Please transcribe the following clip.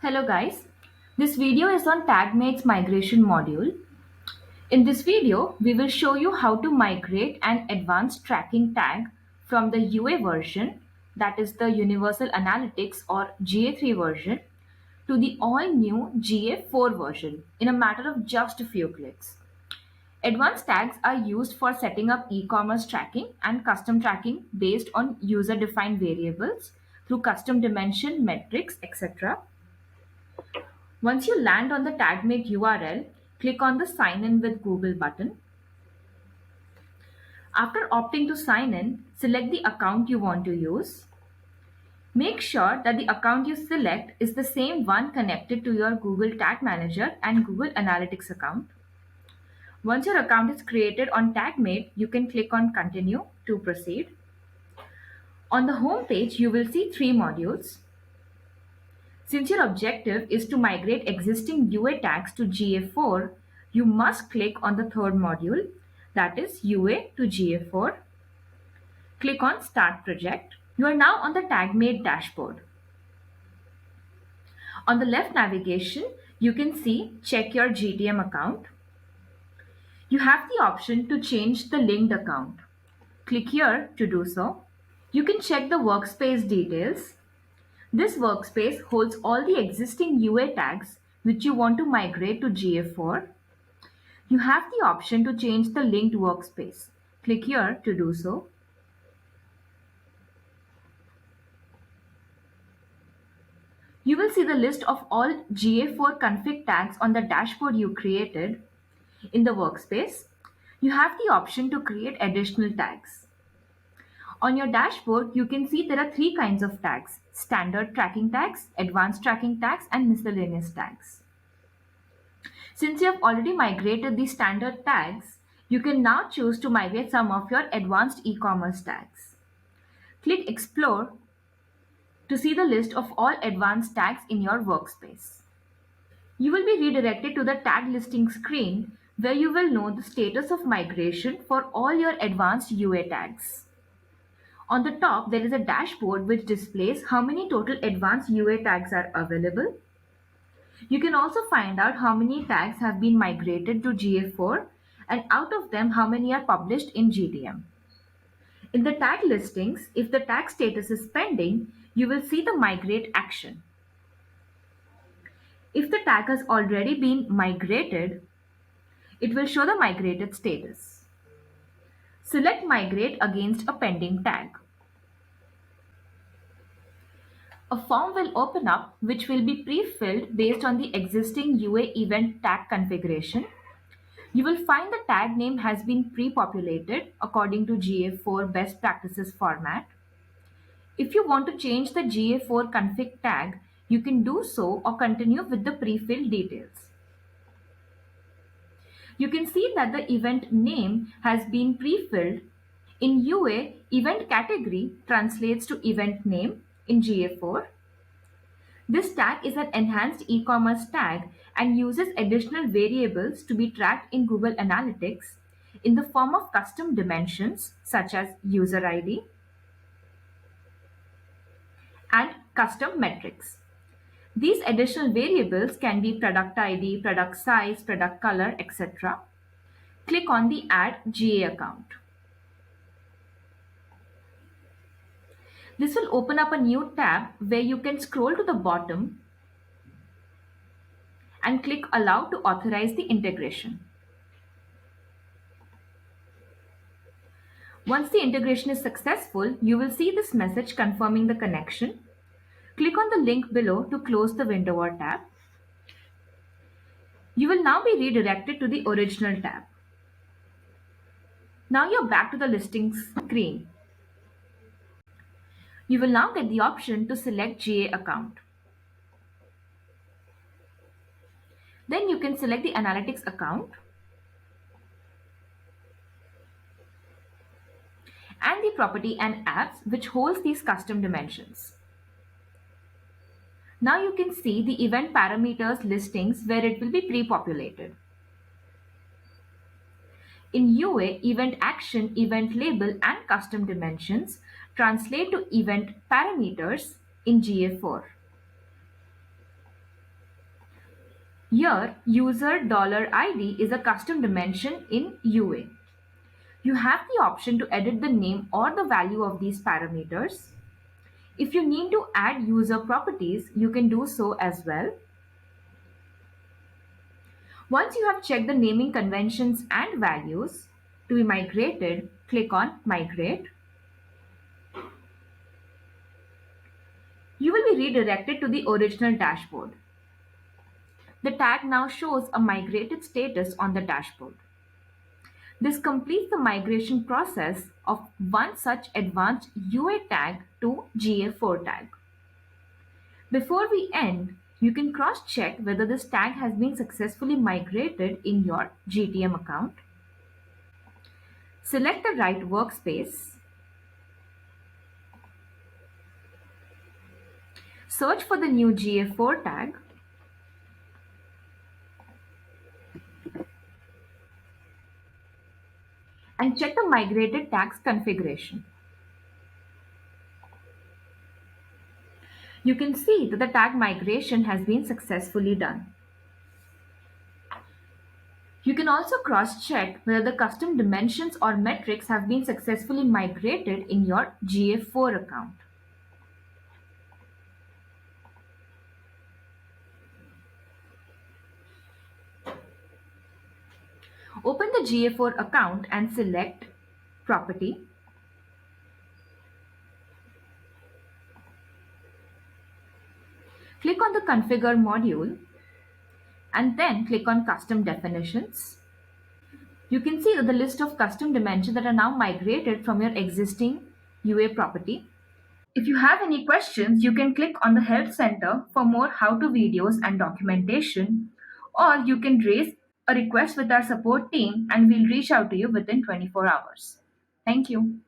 Hello guys, this video is on TagMate's migration module. In this video, we will show you how to migrate an advanced tracking tag from the UA version, that is the Universal Analytics or GA3 version, to the all-new GA4 version in a matter of just a few clicks. Advanced tags are used for setting up e-commerce tracking and custom tracking based on user-defined variables through custom dimension, metrics, etc. Once you land on the TagMate URL, click on the Sign in with Google button. After opting to sign in, select the account you want to use. Make sure that the account you select is the same one connected to your Google Tag Manager and Google Analytics account. Once your account is created on TagMate, you can click on Continue to proceed. On the home page, you will see three modules. Since your objective is to migrate existing UA tags to GA4, you must click on the third module, that is UA to GA4. Click on Start Project. You are now on the TagMate dashboard. On the left navigation, you can see Check Your GTM account. You have the option to change the linked account. Click here to do so. You can check the workspace details. This workspace holds all the existing UA tags which you want to migrate to GA4. You have the option to change the linked workspace. Click here to do so. You will see the list of all GA4 config tags on the dashboard you created. In the workspace, you have the option to create additional tags. On your dashboard, you can see there are three kinds of tags: standard tracking tags, advanced tracking tags, and miscellaneous tags. Since you have already migrated the standard tags, you can now choose to migrate some of your advanced e-commerce tags. Click Explore to see the list of all advanced tags in your workspace. You will be redirected to the tag listing screen where you will know the status of migration for all your advanced UA tags. On the top, there is a dashboard which displays how many total advanced UA tags are available. You can also find out how many tags have been migrated to GA4 and out of them how many are published in GTM. In the tag listings, if the tag status is pending, you will see the migrate action. If the tag has already been migrated, it will show the migrated status. Select Migrate against a pending tag. A form will open up which will be pre-filled based on the existing UA event tag configuration. You will find the tag name has been pre-populated according to GA4 best practices format. If you want to change the GA4 config tag, you can do so or continue with the pre-filled details. You can see that the event name has been pre-filled. In UA, event category translates to event name in GA4. This tag is an enhanced e-commerce tag and uses additional variables to be tracked in Google Analytics in the form of custom dimensions such as user ID and custom metrics. These additional variables can be product ID, product size, product color, etc. Click on the Add GA account. This will open up a new tab where you can scroll to the bottom and click Allow to authorize the integration. Once the integration is successful, you will see this message confirming the connection. Click on the link below to close the window or tab. You will now be redirected to the original tab. Now you're back to the listings screen. You will now get the option to select GA account. Then you can select the analytics account and the property and apps which holds these custom dimensions. Now you can see the event parameters listings where it will be pre-populated. In UA, event action, event label, and custom dimensions translate to event parameters in GA4. Here, user $ID is a custom dimension in UA. You have the option to edit the name or the value of these parameters. If you need to add user properties, you can do so as well. Once you have checked the naming conventions and values to be migrated, click on Migrate. You will be redirected to the original dashboard. The tag now shows a migrated status on the dashboard. This completes the migration process of one such advanced UA tag to GA4 tag. Before we end, you can cross-check whether this tag has been successfully migrated in your GTM account. Select the right workspace. Search for the new GA4 tag. And check the migrated tags configuration. You can see that the tag migration has been successfully done. You can also cross-check whether the custom dimensions or metrics have been successfully migrated in your GA4 account. Open the GA4 account and select Property. Click on the Configure module and then click on Custom Definitions. You can see that the list of custom dimensions that are now migrated from your existing UA property. If you have any questions, you can click on the Help Center for more how-to videos and documentation, or you can raise a request with our support team and we'll reach out to you within 24 hours. Thank you.